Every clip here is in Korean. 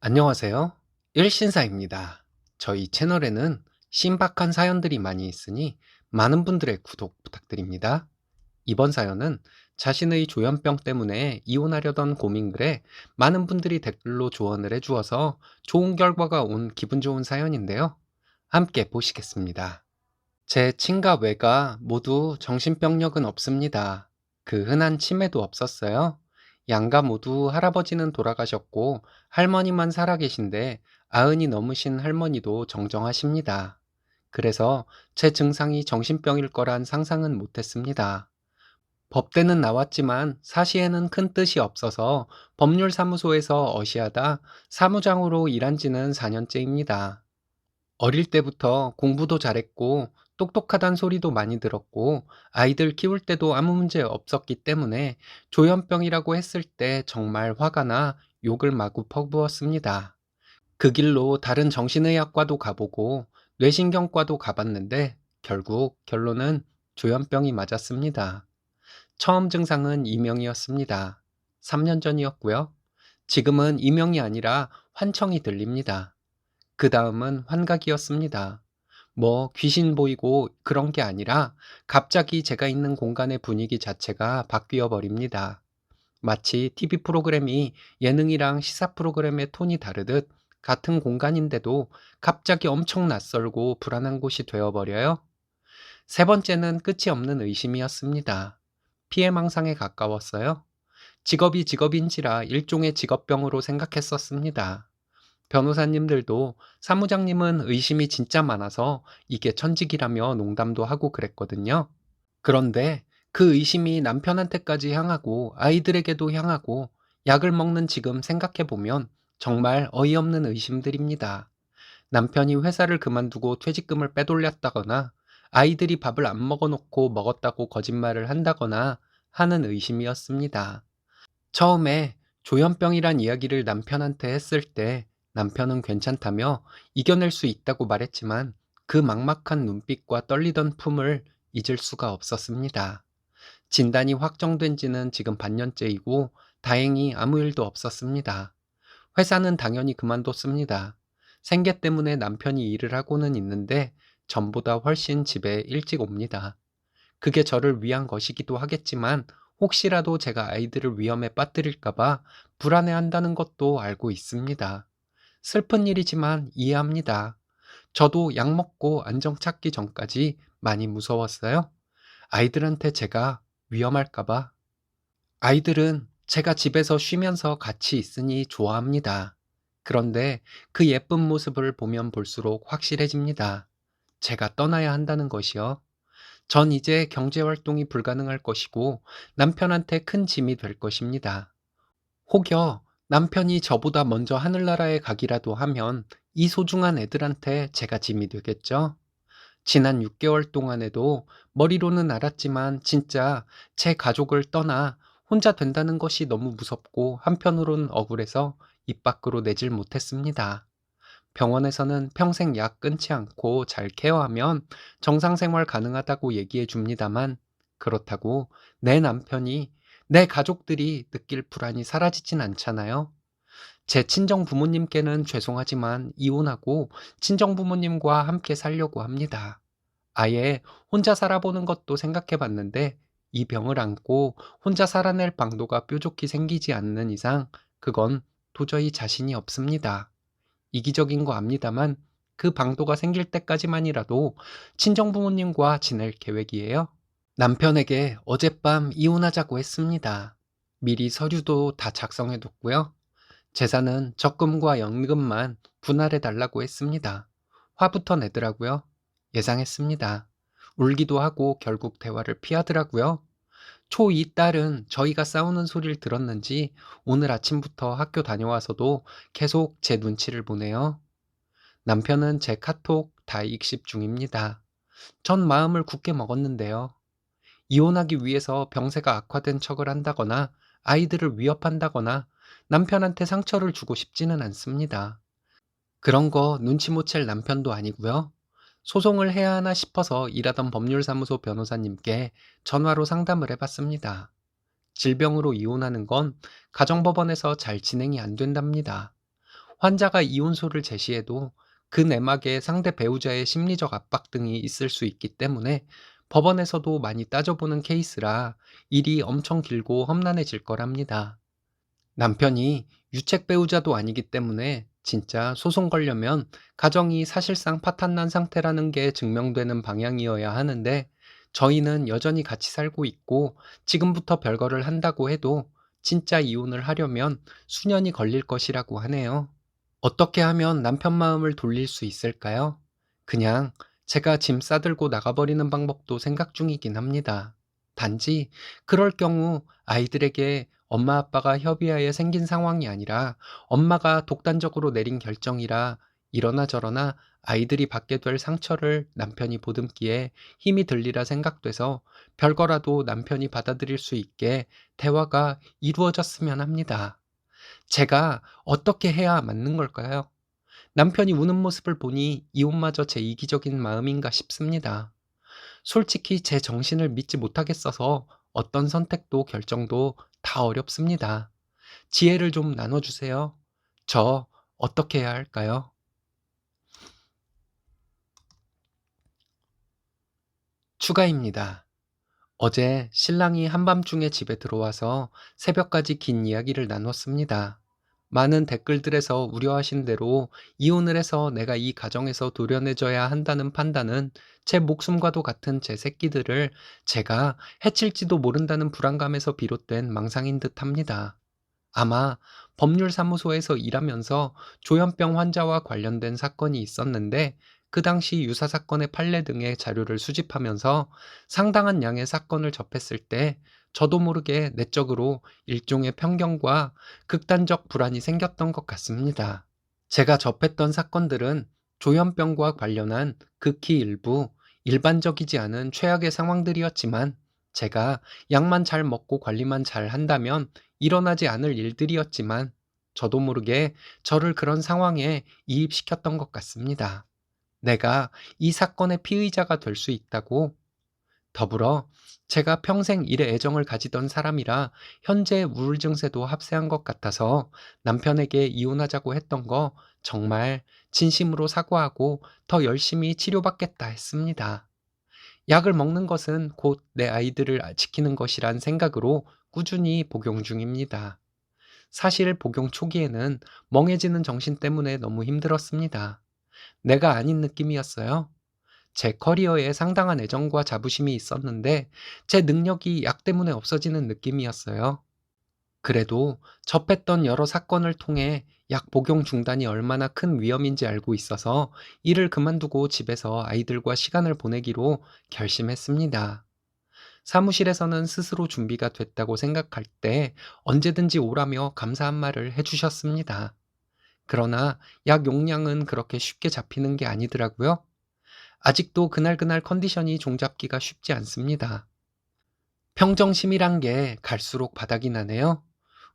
안녕하세요. 일신사입니다. 저희 채널에는 신박한 사연들이 많이 있으니 많은 분들의 구독 부탁드립니다. 이번 사연은 자신의 조현병 때문에 이혼하려던 고민글에 많은 분들이 댓글로 조언을 해주어서 좋은 결과가 온 기분 좋은 사연인데요. 함께 보시겠습니다. 제 친가 외가 모두 정신병력은 없습니다. 그 흔한 치매도 없었어요. 양가 모두 할아버지는 돌아가셨고 할머니만 살아계신데 아흔이 넘으신 할머니도 정정하십니다. 그래서 제 증상이 정신병일 거란 상상은 못했습니다. 법대는 나왔지만 사시에는 큰 뜻이 없어서 법률사무소에서 어시하다 사무장으로 일한 지는 4년째입니다. 어릴 때부터 공부도 잘했고 똑똑하단 소리도 많이 들었고 아이들 키울 때도 아무 문제 없었기 때문에 조현병이라고 했을 때 정말 화가 나 욕을 마구 퍼부었습니다. 그 길로 다른 정신의학과도 가보고 뇌신경과도 가봤는데 결국 결론은 조현병이 맞았습니다. 처음 증상은 이명이었습니다. 3년 전이었고요. 지금은 이명이 아니라 환청이 들립니다. 그 다음은 환각이었습니다. 뭐 귀신 보이고 그런 게 아니라 갑자기 제가 있는 공간의 분위기 자체가 바뀌어 버립니다. 마치 TV 프로그램이 예능이랑 시사 프로그램의 톤이 다르듯 같은 공간인데도 갑자기 엄청 낯설고 불안한 곳이 되어버려요. 세 번째는 끝이 없는 의심이었습니다. 피해망상에 가까웠어요. 직업이 직업인지라 일종의 직업병으로 생각했었습니다. 변호사님들도 사무장님은 의심이 진짜 많아서 이게 천직이라며 농담도 하고 그랬거든요. 그런데 그 의심이 남편한테까지 향하고 아이들에게도 향하고 약을 먹는 지금 생각해보면 정말 어이없는 의심들입니다. 남편이 회사를 그만두고 퇴직금을 빼돌렸다거나 아이들이 밥을 안 먹어놓고 먹었다고 거짓말을 한다거나 하는 의심이었습니다. 처음에 조현병이란 이야기를 남편한테 했을 때 남편은 괜찮다며 이겨낼 수 있다고 말했지만 그 막막한 눈빛과 떨리던 품을 잊을 수가 없었습니다. 진단이 확정된 지는 지금 반년째이고 다행히 아무 일도 없었습니다. 회사는 당연히 그만뒀습니다. 생계 때문에 남편이 일을 하고는 있는데 전보다 훨씬 집에 일찍 옵니다. 그게 저를 위한 것이기도 하겠지만 혹시라도 제가 아이들을 위험에 빠뜨릴까봐 불안해한다는 것도 알고 있습니다. 슬픈 일이지만 이해합니다. 저도 약 먹고 안정 찾기 전까지 많이 무서웠어요. 아이들한테 제가 위험할까봐. 아이들은 제가 집에서 쉬면서 같이 있으니 좋아합니다. 그런데 그 예쁜 모습을 보면 볼수록 확실해집니다. 제가 떠나야 한다는 것이요. 전 이제 경제활동이 불가능할 것이고 남편한테 큰 짐이 될 것입니다. 혹여 남편이 저보다 먼저 하늘나라에 가기라도 하면 이 소중한 애들한테 제가 짐이 되겠죠? 지난 6개월 동안에도 머리로는 알았지만 진짜 제 가족을 떠나 혼자 된다는 것이 너무 무섭고 한편으론 억울해서 입 밖으로 내질 못했습니다. 병원에서는 평생 약 끊지 않고 잘 케어하면 정상 생활 가능하다고 얘기해 줍니다만 그렇다고 내 남편이 내 가족들이 느낄 불안이 사라지진 않잖아요. 제 친정 부모님께는 죄송하지만 이혼하고 친정 부모님과 함께 살려고 합니다. 아예 혼자 살아보는 것도 생각해 봤는데 이 병을 안고 혼자 살아낼 방도가 뾰족히 생기지 않는 이상 그건 도저히 자신이 없습니다. 이기적인 거 압니다만 그 방도가 생길 때까지만이라도 친정 부모님과 지낼 계획이에요. 남편에게 어젯밤 이혼하자고 했습니다. 미리 서류도 다 작성해 뒀고요. 재산은 적금과 연금만 분할해 달라고 했습니다. 화부터 내더라고요. 예상했습니다. 울기도 하고 결국 대화를 피하더라고요. 초2 딸은 저희가 싸우는 소리를 들었는지 오늘 아침부터 학교 다녀와서도 계속 제 눈치를 보네요. 남편은 제 카톡 다 익십 중입니다. 전 마음을 굳게 먹었는데요. 이혼하기 위해서 병세가 악화된 척을 한다거나 아이들을 위협한다거나 남편한테 상처를 주고 싶지는 않습니다. 그런 거 눈치 못 챌 남편도 아니고요. 소송을 해야 하나 싶어서 일하던 법률사무소 변호사님께 전화로 상담을 해봤습니다. 질병으로 이혼하는 건 가정법원에서 잘 진행이 안 된답니다. 환자가 이혼소를 제시해도 그 내막에 상대 배우자의 심리적 압박 등이 있을 수 있기 때문에 법원에서도 많이 따져보는 케이스라 일이 엄청 길고 험난해질 거랍니다. 남편이 유책 배우자도 아니기 때문에 진짜 소송 걸려면 가정이 사실상 파탄난 상태라는 게 증명되는 방향이어야 하는데, 저희는 여전히 같이 살고 있고 지금부터 별거를 한다고 해도 진짜 이혼을 하려면 수년이 걸릴 것이라고 하네요. 어떻게 하면 남편 마음을 돌릴 수 있을까요? 그냥 제가 짐 싸들고 나가버리는 방법도 생각 중이긴 합니다. 단지 그럴 경우 아이들에게 엄마 아빠가 협의하에 생긴 상황이 아니라 엄마가 독단적으로 내린 결정이라 이러나 저러나 아이들이 받게 될 상처를 남편이 보듬기에 힘이 들리라 생각돼서 별거라도 남편이 받아들일 수 있게 대화가 이루어졌으면 합니다. 제가 어떻게 해야 맞는 걸까요? 남편이 우는 모습을 보니 이혼마저 제 이기적인 마음인가 싶습니다. 솔직히 제 정신을 믿지 못하겠어서 어떤 선택도 결정도 다 어렵습니다. 지혜를 좀 나눠주세요. 저 어떻게 해야 할까요? 추가입니다. 어제 신랑이 한밤중에 집에 들어와서 새벽까지 긴 이야기를 나눴습니다. 많은 댓글들에서 우려하신 대로 이혼을 해서 내가 이 가정에서 도려내줘야 한다는 판단은 제 목숨과도 같은 제 새끼들을 제가 해칠지도 모른다는 불안감에서 비롯된 망상인 듯 합니다. 아마 법률사무소에서 일하면서 조현병 환자와 관련된 사건이 있었는데, 그 당시 유사 사건의 판례 등의 자료를 수집하면서 상당한 양의 사건을 접했을 때 저도 모르게 내적으로 일종의 편견과 극단적 불안이 생겼던 것 같습니다. 제가 접했던 사건들은 조현병과 관련한 극히 일부 일반적이지 않은 최악의 상황들이었지만, 제가 약만 잘 먹고 관리만 잘 한다면 일어나지 않을 일들이었지만 저도 모르게 저를 그런 상황에 이입시켰던 것 같습니다. 내가 이 사건의 피의자가 될 수 있다고. 더불어 제가 평생 일에 애정을 가지던 사람이라 현재 우울 증세도 합세한 것 같아서 남편에게 이혼하자고 했던 거 정말 진심으로 사과하고 더 열심히 치료받겠다 했습니다. 약을 먹는 것은 곧 내 아이들을 지키는 것이란 생각으로 꾸준히 복용 중입니다. 사실 복용 초기에는 멍해지는 정신 때문에 너무 힘들었습니다. 내가 아닌 느낌이었어요. 제 커리어에 상당한 애정과 자부심이 있었는데 제 능력이 약 때문에 없어지는 느낌이었어요. 그래도 접했던 여러 사건을 통해 약 복용 중단이 얼마나 큰 위험인지 알고 있어서 일을 그만두고 집에서 아이들과 시간을 보내기로 결심했습니다. 사무실에서는 스스로 준비가 됐다고 생각할 때 언제든지 오라며 감사한 말을 해주셨습니다. 그러나 약 용량은 그렇게 쉽게 잡히는 게 아니더라고요. 아직도 그날그날 컨디션이 종잡기가 쉽지 않습니다. 평정심이란 게 갈수록 바닥이 나네요.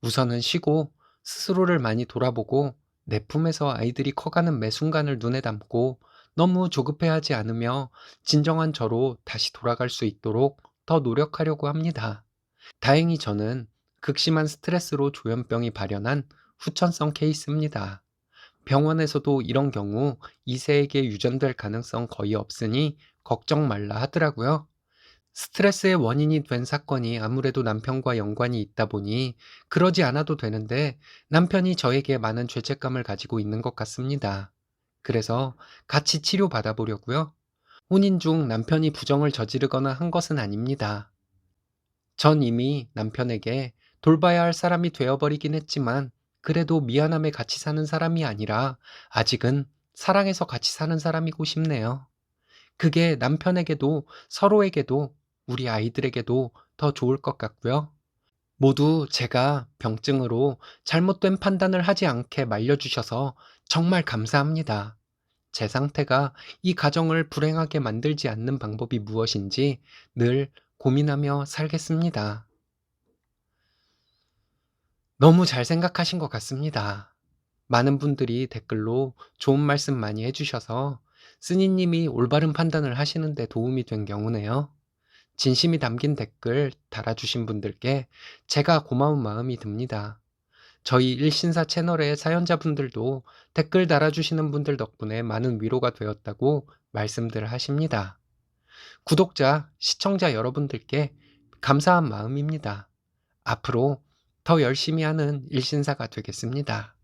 우선은 쉬고 스스로를 많이 돌아보고 내 품에서 아이들이 커가는 매 순간을 눈에 담고 너무 조급해하지 않으며 진정한 저로 다시 돌아갈 수 있도록 더 노력하려고 합니다. 다행히 저는 극심한 스트레스로 조현병이 발현한 후천성 케이스입니다. 병원에서도 이런 경우 2세에게 유전될 가능성 거의 없으니 걱정 말라 하더라고요. 스트레스의 원인이 된 사건이 아무래도 남편과 연관이 있다 보니 그러지 않아도 되는데 남편이 저에게 많은 죄책감을 가지고 있는 것 같습니다. 그래서 같이 치료받아 보려고요. 혼인 중 남편이 부정을 저지르거나 한 것은 아닙니다. 전 이미 남편에게 돌봐야 할 사람이 되어버리긴 했지만 그래도 미안함에 같이 사는 사람이 아니라 아직은 사랑해서 같이 사는 사람이고 싶네요. 그게 남편에게도 서로에게도 우리 아이들에게도 더 좋을 것 같고요. 모두 제가 병증으로 잘못된 판단을 하지 않게 말려주셔서 정말 감사합니다. 제 상태가 이 가정을 불행하게 만들지 않는 방법이 무엇인지 늘 고민하며 살겠습니다. 너무 잘 생각하신 것 같습니다. 많은 분들이 댓글로 좋은 말씀 많이 해주셔서 스니님이 올바른 판단을 하시는 데 도움이 된 경우네요. 진심이 담긴 댓글 달아주신 분들께 제가 고마운 마음이 듭니다. 저희 일신사 채널의 사연자분들도 댓글 달아주시는 분들 덕분에 많은 위로가 되었다고 말씀들 하십니다. 구독자, 시청자 여러분들께 감사한 마음입니다. 앞으로 더 열심히 하는 일신사가 되겠습니다.